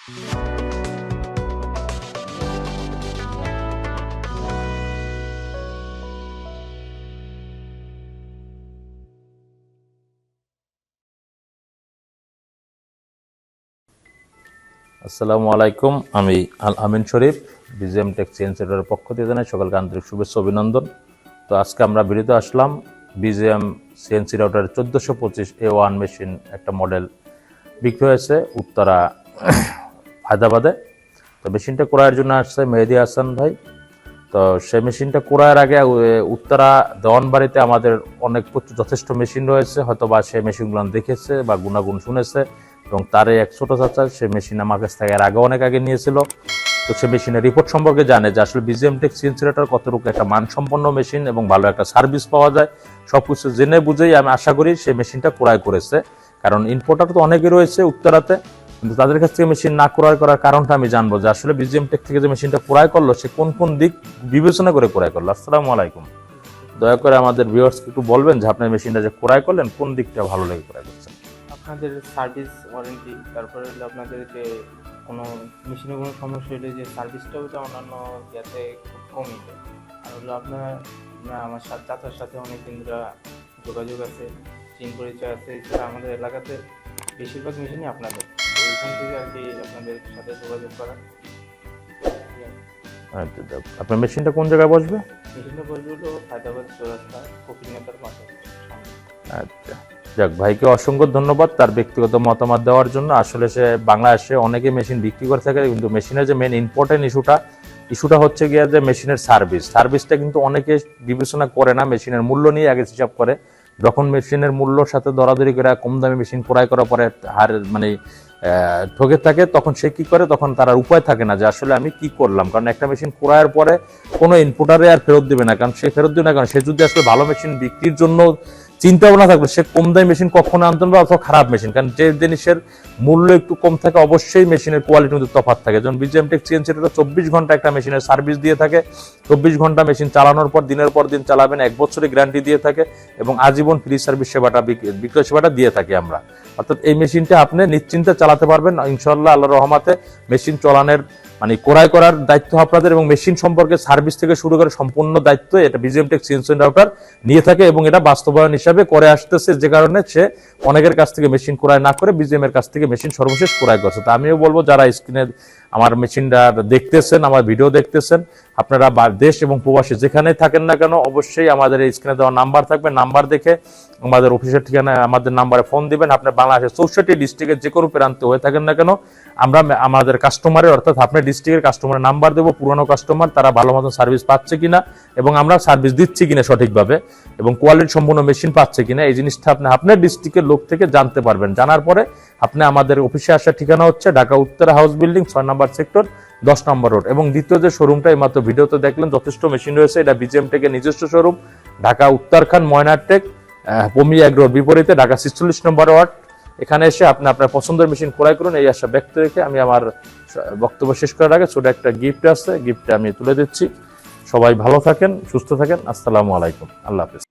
আসসালামু আলাইকুম, আমি আল আমিন শরীফ, বিজিএম টেক চেঞ্জ সেন্টারের পক্ষ থেকে জানাই সকলকে আন্তরিক শুভেচ্ছা অভিনন্দন। তো আজকে আমরা ভিডিওতে আসলাম BGM CNC router 1425A1 machine একটা মডেল বিক্রি হয়েছে উত্তরা হায়দ্রাবাদে। তো মেশিনটা ক্রয়ের জন্য আসছে মেহেদি হাসান ভাই। তো সেই মেশিনটা ক্রয়ের আগে উত্তরা দেওয়ানবাড়িতে আমাদের অনেক যথেষ্ট মেশিন রয়েছে, হয়তো বা সেই মেশিনগুলো দেখেছে বা গুণাগুণ শুনেছে, এবং তার এক ছোটো চাচা সে মেশিন আমার কাছ থেকে এর আগে অনেক আগে নিয়েছিল। তো সে মেশিনের রিপোর্ট সম্পর্কে জানে যে আসলে বিজিএম টেক সিএনসি রাউটার কতটুকু একটা মানসম্পন্ন মেশিন এবং ভালো একটা সার্ভিস পাওয়া যায়, সব কিছু জেনে বুঝেই আমি আশা করি সে মেশিনটা ক্রয় করেছে। কারণ ইম্পোর্টার তো অনেকেই রয়েছে উত্তরাতে, কিন্তু তাদের কাছ থেকে মেশিন না ক্রয় করার কারণটা আমি জানবো যে আসলে বিজিএম টেক থেকে যে মেশিনটা ক্রয় করলো সে কোন কোন দিক বিবেচনা করে ক্রয় করলো। আসসালামু আলাইকুম, দয়া করে আমাদের ভিউয়ার্সকে একটু বলবেন যে আপনার মেশিনটা যে ক্রয় করলেন কোন দিকটা ভালো লেগে ক্রয় করছেন? আপনাদের সার্ভিস ওয়ারেন্টি, তারপরে হলো আপনাদের যে কোনো মেশিনে কোনো সমস্যা হলে যে সার্ভিসটাও যে অন্যান্য ইয়াতে খুব কমই যায়। আর হলো আপনার আমার চাচার সাথে অনেক দিন যোগাযোগ আছে, চিন পরিচয় আছে। এছাড়া আমাদের এলাকাতে বেশিরভাগ মেশিনই আপনাদের, ওইখান থেকে আর কি আপনাদের সাথে যোগাযোগ করা। আপনার মেশিনটা কোন জায়গায় বসবে? মেশিনটা বসবে হলো হায়দ্রাবাদ চৌরাস্তা ফকিরনেতার পাশে। আচ্ছা, যাক, ভাইকে অসংখ্য ধন্যবাদ তার ব্যক্তিগত মতামত দেওয়ার জন্য। আসলে সে বাংলাদেশে অনেকে মেশিন বিক্রি করে থাকে, কিন্তু মেশিনের যে মেন ইম্পর্টেন্ট ইস্যুটা হচ্ছে গিয়ে যে মেশিনের সার্ভিসটা কিন্তু অনেকে বিবেচনা করে না, মেশিনের মূল্য নিয়ে আগে হিসাব করে। যখন মেশিনের মূল্যর সাথে দরাদরি করে কম দামে মেশিন ক্রয় করার পরে ঠকে থাকে, তখন সে কি করে, তখন তার উপায় থাকে না যে আসলে আমি কি করলাম। কারণ একটা মেশিন ক্রয়ের পরে কোনো ইনপুটারে আর ফেরত দেবে না, কারণ সে ফেরত দেবে না, কারণ সে যদি আসলে ভালো মেশিন বিক্রির জন্য চিন্তা ভাবনা থাকবে, সে কম দামি মেশিন কখনো আনতে পারবে অথবা খারাপ মেশিন। কারণ যে জিনিসের মূল্য একটু কম থাকে অবশ্যই মেশিনের কোয়ালিটির মধ্যে তফাৎ থাকে। যেমন বিজিএম টেক সিএনসি রাউটার 24 ঘন্টা একটা মেশিনের সার্ভিস দিয়ে থাকে। 24 ঘন্টা মেশিন চালানোর পর দিনের পর দিন চালাবেন, 1 বছরের গ্যারান্টি দিয়ে থাকে, এবং আজীবন ফ্রি সার্ভিস সেবাটা বিক্রয় সেবাটা দিয়ে থাকি আমরা। অর্থাৎ এই মেশিনটা আপনি নিশ্চিন্তে চালাতে পারবেন ইনশাআল্লাহ। আল্লাহর রহমতে মেশিন চলানোর ক্রয় করার দায়িত্ব আপনাদের, এবং মেশিন সম্পর্কে সার্ভিস থেকে শুরু করে সম্পূর্ণ দায়িত্ব এটা বিজিএম টেক সিএনসি রাউটার নিয়ে থাকে, এবং এটা বাস্তবায়ন হিসাবে করে আসতেছে, যে কারণে সে অনেকের কাছ থেকে মেশিন ক্রয় না করে বিজিএম এর কাছ থেকে মেশিন সর্বশেষ ক্রয় করছে। তো আমিও বলবো যারা স্ক্রিনে আমার মেশিনটা দেখতেছেন, আমার ভিডিও দেখতেছেন, আপনারা দেশ এবং প্রবাসী যেখানেই থাকেন না কেন, অবশ্যই আমাদের এই স্ক্রিনে দেওয়া নাম্বার থাকবে, নাম্বার দেখে আমাদের অফিসের ঠিকানায় আমাদের নাম্বারে ফোন দিবেন। আপনি বাংলাদেশের 64 ডিস্ট্রিক্টের যে কোনো প্রান্তে হয়ে থাকেন না কেন, আমরা আমাদের কাস্টমারের, অর্থাৎ আপনার ডিস্ট্রিক্টের কাস্টমারের নাম্বার দেবো, পুরনো কাস্টমার তারা ভালো মতো সার্ভিস পাচ্ছে কিনা, এবং আমরা সার্ভিস দিচ্ছি কিনা সঠিকভাবে, এবং কোয়ালিটি সম্পূর্ণ মেশিন পাচ্ছে কিনা, এই জিনিসটা আপনি আপনার ডিস্ট্রিক্টের লোক থেকে জানতে পারবেন। জানার পরে আপনি আমাদের অফিসে আসার ঠিকানা হচ্ছে ঢাকা উত্তরা হাউস বিল্ডিং 6 নম্বর সেক্টর 10 নম্বর রোড। এবং দ্বিতীয় যে শোরুমটা এইমাত্র ভিডিওতে দেখলেন, যথেষ্ট মেশিন রয়েছে, এটা বিজিএম টেকের নিজস্ব শোরুম, ঢাকা উত্তরখান ময়নারটেক পমি এগ্রোর বিপরীতে, ঢাকা 46 নম্বর ওয়ার্ড। এখানে এসে আপনি আপনার পছন্দের মেশিন ক্রয় করুন, এই আশা ব্যক্ত রেখে আমি আমার বক্তব্য শেষ করার আগে ছোট একটা গিফট আছে, গিফটটা আমি তুলে দিচ্ছি। সবাই ভালো থাকেন, সুস্থ থাকেন। আসসালামু আলাইকুম, আল্লাহ হাফেজ।